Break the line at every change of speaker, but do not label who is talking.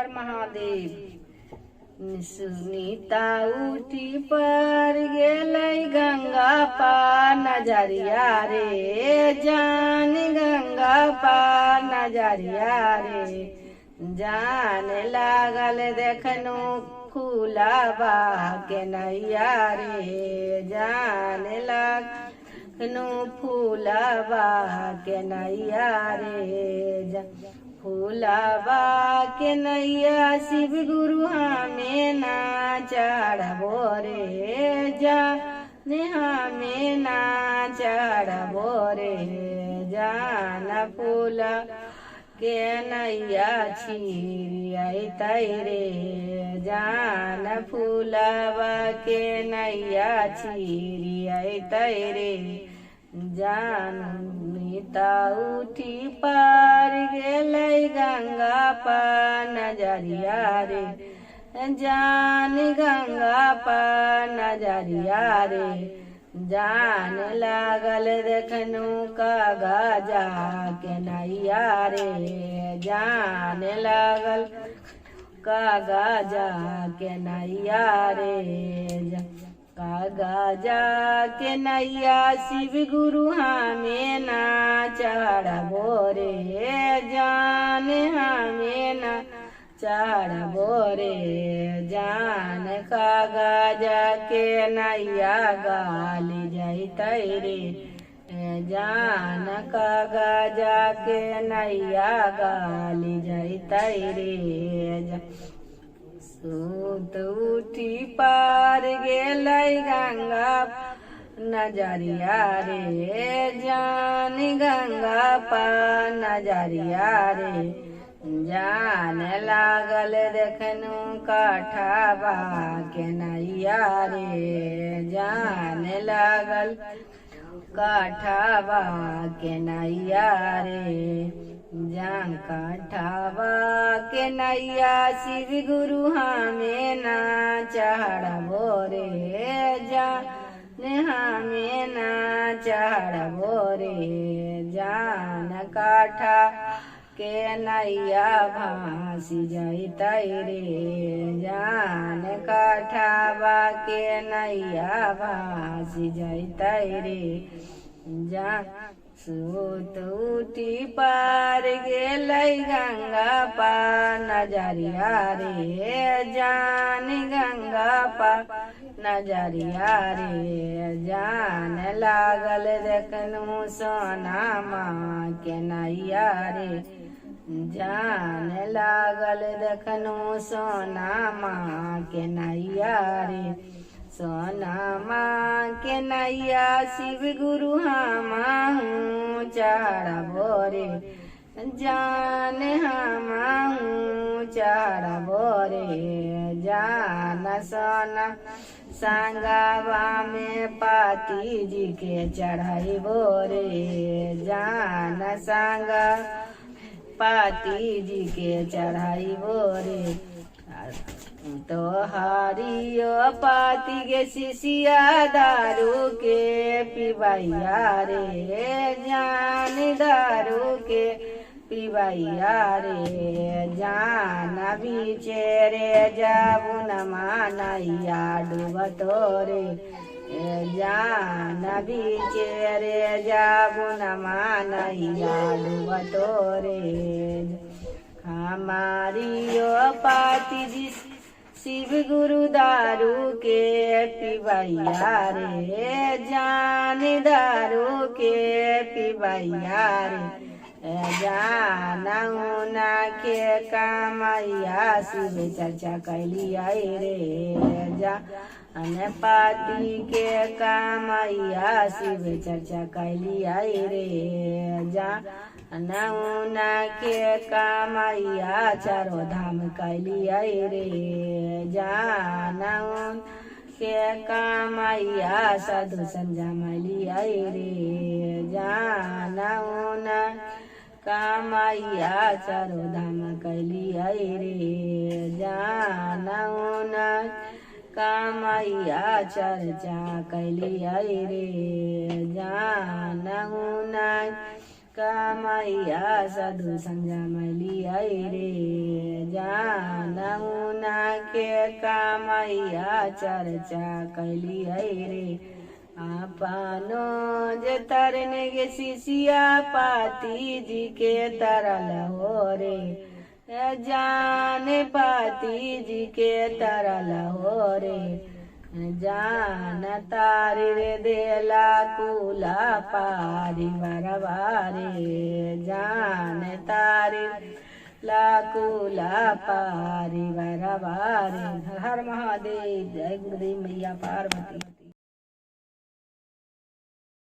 हर महादेव। सुनीता उठी पर गेलै गंगा पार नजरिया रे, जान गंगा पार नजरिया रे। जान लागल देखनु फूलाबा के नैया रे, जान लागनु फूलाबा के नैया रे। फूलाबा के नैया शिव गुरु हमें ना चढ़बो रे, जान हमें ना चढ़बो रे। जान फूला के नैया छिरियतै रे, जान फूलाबा के नैया छिरियतै रे। जान नीता उठी पार गेलै गंगा पार नजरिया रे, जान गंगा पार नजरिया रे। जान लागल देखनु कागा जा के नैया रे, जान लागल कागा जा के नैया रे। कागा जा के नैया शिव गुरु हमें ना चढ़बो रे, जान हमें ना चढ़बो रे। जान कागा जा के नैया गाली जैतै रे, जान कागा जा के नैया गाली जैतै रे। सूत उठी पार गेलै गंगा नजरिया रे, जान गंगा पार नजरिया रे। जान लागल देखनु काठबा के नैया रे, जान लागल काठबा के नैया रे। जान काठबा के नैया शिव गुरु हमें ना चढ़बो रे, जान हमें ना चढ़बो रे। जान काठा के नैया भासी जैतै रे, जान काठबा के नैया भासी जैतै रे। जान सूत उठी पार गेलै गंगा पार नजरिया रे, जान गंगा पार नजरिया रे। जान लागल देखनु सोनामा के नैया रे, जान लागल देखनु सोनामा के नैया रे। सोनामा के नैया शिव गुरु हमहु चढ़बो रे, जान हमहु चढ़बो रे। जान सोना संगवा में पाती जी के चढ़ैबो रे, जान संग पाती जी के चढ़ैबो रे। तो हरियो पाती के शिशिया दारू के पिबैया रे, जान दारू के पिबैया रे। जान बीचे रे जाबू न मानैया डूबतो रे, जान बीचे रे जाबू न मानैया डूबतो रे। हमारियो पाती जी शिव गुरु दारू के पिबैया रे, जान दारू के पिबैया रे। जान उना के कामैया शिव चर्चा कैलिया रे, जान पाती के कामैया शिव चर्चा कैलिया रे। जान उना के कामैया चारो धाम कैलिया रे, जान के कामैया साधु संजा मैलिया रे। जान उना कामैया चारो धाम कैलिया रे, जान उना कामैया चर्चा कैलिया रे। जान उना कामैया साधु संजा मैलिया रे, जान के कामैया चर्चा कैली रे आपनो जे तरने गे शिष्या पाती जी के तरल हो रे जान पाती जी के तरल हो रे जान तारी रे देला कुला पारी बरबारे जान तारी लाकुला पारी बरबारे। हर हर महादेव। जय गुरुदेव मैया पार्वती।